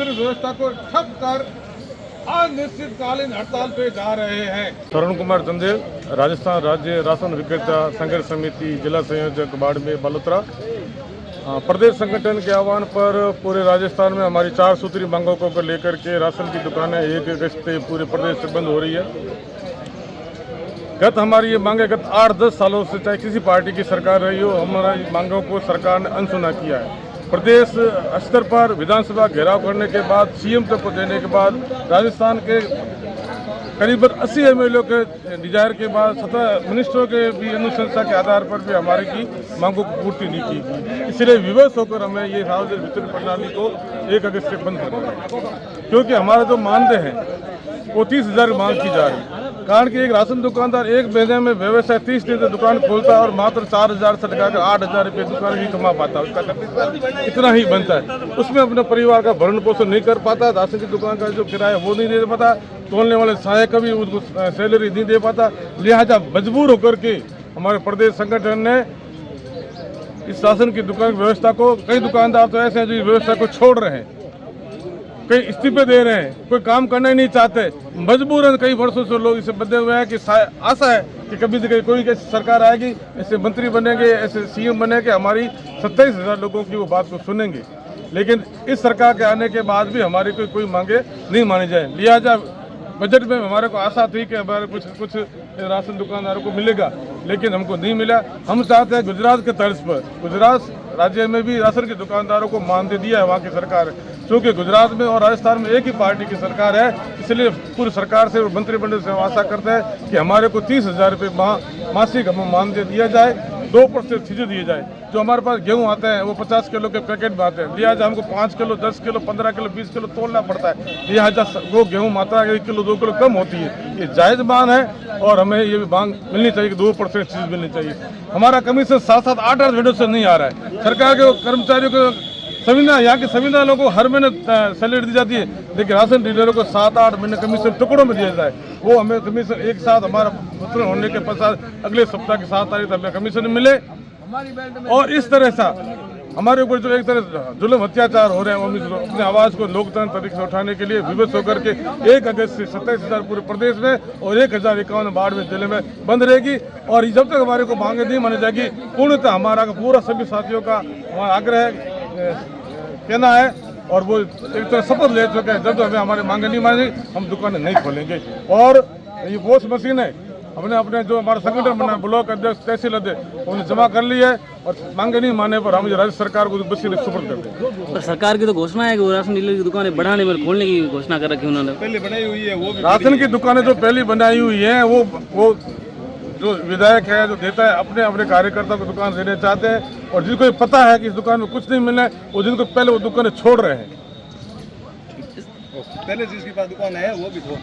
Ration व्यवस्था को ठप कर अनिश्चितकालीन हड़ताल पे जा रहे हैं। तरुण कुमार चंदेल, राजस्थान राज्य राशन विक्रेता संघर्ष समिति जिला संयोजक बाड़मेर बालोतरा। प्रदेश संगठन के आह्वान पर पूरे राजस्थान में हमारी 4 सूत्री मांगों को लेकर के राशन की दुकानें 1 अगस्त से पूरे प्रदेश से बंद हो रही है। हमारी ये मांगे गत 8-10 सालों से, चाहे किसी पार्टी की सरकार रही हो, हमारी मांगों को सरकार ने अनसुना किया है। प्रदेश स्तर पर विधानसभा घेराव करने के बाद, सीएम तक को देने के बाद, राजस्थान के करीबन 80 एमएलए के डिजायर के बाद 17 मिनिस्टरों के भी अनुशंसा के आधार पर भी हमारे की मांगों की पूर्ति नहीं की गई। इसलिए विवश होकर हमें ये सार्वजनिक वितरण प्रणाली को 1 अगस्त से बंद करना है, क्योंकि हमारा जो मानदेय है वो 30,000 मांग की जा रही है। कारण कि एक राशन दुकानदार 1 महीने में व्यवसाय 30 दिन से दुकान खोलता है और मात्र 4,000 से लगाकर 8,000 रुपये दुकान ही कमा पाता है। उसका इतना ही बनता है, उसमें अपने परिवार का भरण पोषण नहीं कर पाता। राशन की दुकान का जो किराया वो नहीं दे पाता, तोलने वाले सहायक का भी उसको सैलरी नहीं दे पाता। लिहाजा मजबूर होकर के हमारे प्रदेश संगठन ने इस राशन की दुकान व्यवस्था को, कई दुकानदार तो ऐसे हैं जो इस व्यवस्था को छोड़ रहे हैं, कई इस्तीफे दे रहे हैं, कोई काम करना ही नहीं चाहते। मजबूरन कई वर्षों से लोग इसे बंधे हुए हैं कि आशा है कि कभी से कोई ऐसी सरकार आएगी, ऐसे मंत्री बनेंगे, ऐसे सीएम बनेंगे, हमारी 27,000 लोगों की वो बात को सुनेंगे। लेकिन इस सरकार के आने के बाद भी हमारी कोई मांगे नहीं मानी जाए। लिहाजा बजट में हमारे को आशा थी कि हमारे कुछ राशन दुकानदारों को मिलेगा, लेकिन हमको नहीं मिला। हम चाहते हैं गुजरात के तर्ज पर, गुजरात राज्य में भी राशन के दुकानदारों को मानदेय दिया है वहाँ की सरकार, क्योंकि गुजरात में और राजस्थान में एक ही पार्टी की सरकार है। इसलिए पूरी सरकार से और मंत्रिमंडल से हम आशा करते हैं कि हमारे को 30,000 रुपये मासिक हमें मानदेय दिया जाए, 2% चीज़ें दिए जाए। जो हमारे पास गेहूँ आते हैं वो 50 किलो के पैकेट में आते हैं, लिहाजा हमको 5 किलो, 10 किलो, 15 किलो, 20 किलो तोलना पड़ता है। लिहाजा वो गेहूँ मात्रा 1 किलो, 2 किलो कम होती है। ये जायज़ मांग है और हमें ये भी मांग मिलनी चाहिए कि 2% चीज़ मिलनी चाहिए। हमारा कमीशन 7-7, 8-8 महीनों से नहीं आ रहा है। सरकार के कर्मचारियों को संविधान, यहाँ के संविधानों को हर महीने सैलरी दी जाती है, लेकिन राशन डीलरों को 7-8 महीने कमीशन टुकड़ों में दिया जाए। वो हमें कमीशन एक साथ हमारा वितरण होने के पश्चात अगले सप्ताह की 7 तारीख तक हमें कमीशन मिले। और इस तरह से हमारे ऊपर जो एक तरह जुल्म अत्याचार हो रहे हैं, वो अपनी आवाज़ को लोकतंत्र तरीके से उठाने के लिए विवश होकर के 1 अगस्त से 27,000 पूरे प्रदेश में और 1,051 बाड़मेर जिले में बंद रहेगी। और जब तक हमारे को मांगे नहीं मानी जाएगी, पूर्णतः हमारा पूरा सभी साथियों का हमारा आग्रह कहना है और वो एक तरह शपथ ले चुके हैं, जब तक हमें हमारी मांगे नहीं मानी हम दुकानें नहीं खोलेंगे। और ये पोस्ट मशीन है, हमने अपने जो हमारा संगठन बना, ब्लॉक अध्यक्ष, तहसील अध्यक्ष, उन्हें जमा कर ली है और मांगे नहीं माने पर हम राज्य सरकार को मशीन सुपुर्द कर देंगे। पर सरकार की तो घोषणा है कि वो राशन डीलर की दुकानें बढ़ाने में, खोलने की घोषणा कर रखी उन्होंने, पहले बनाई हुई है। वो राशन की दुकानें जो पहली बनाई हुई है, वो जो विधायक है जो देता है अपने अपने कार्यकर्ता को दुकान देने चाहते हैं, और जिनको पता है कि इस दुकान में कुछ नहीं मिलना है, वो जिनको पहले वो दुकानें छोड़ रहे हैं। पहले जिसके पास दुकान है वो भी छोड़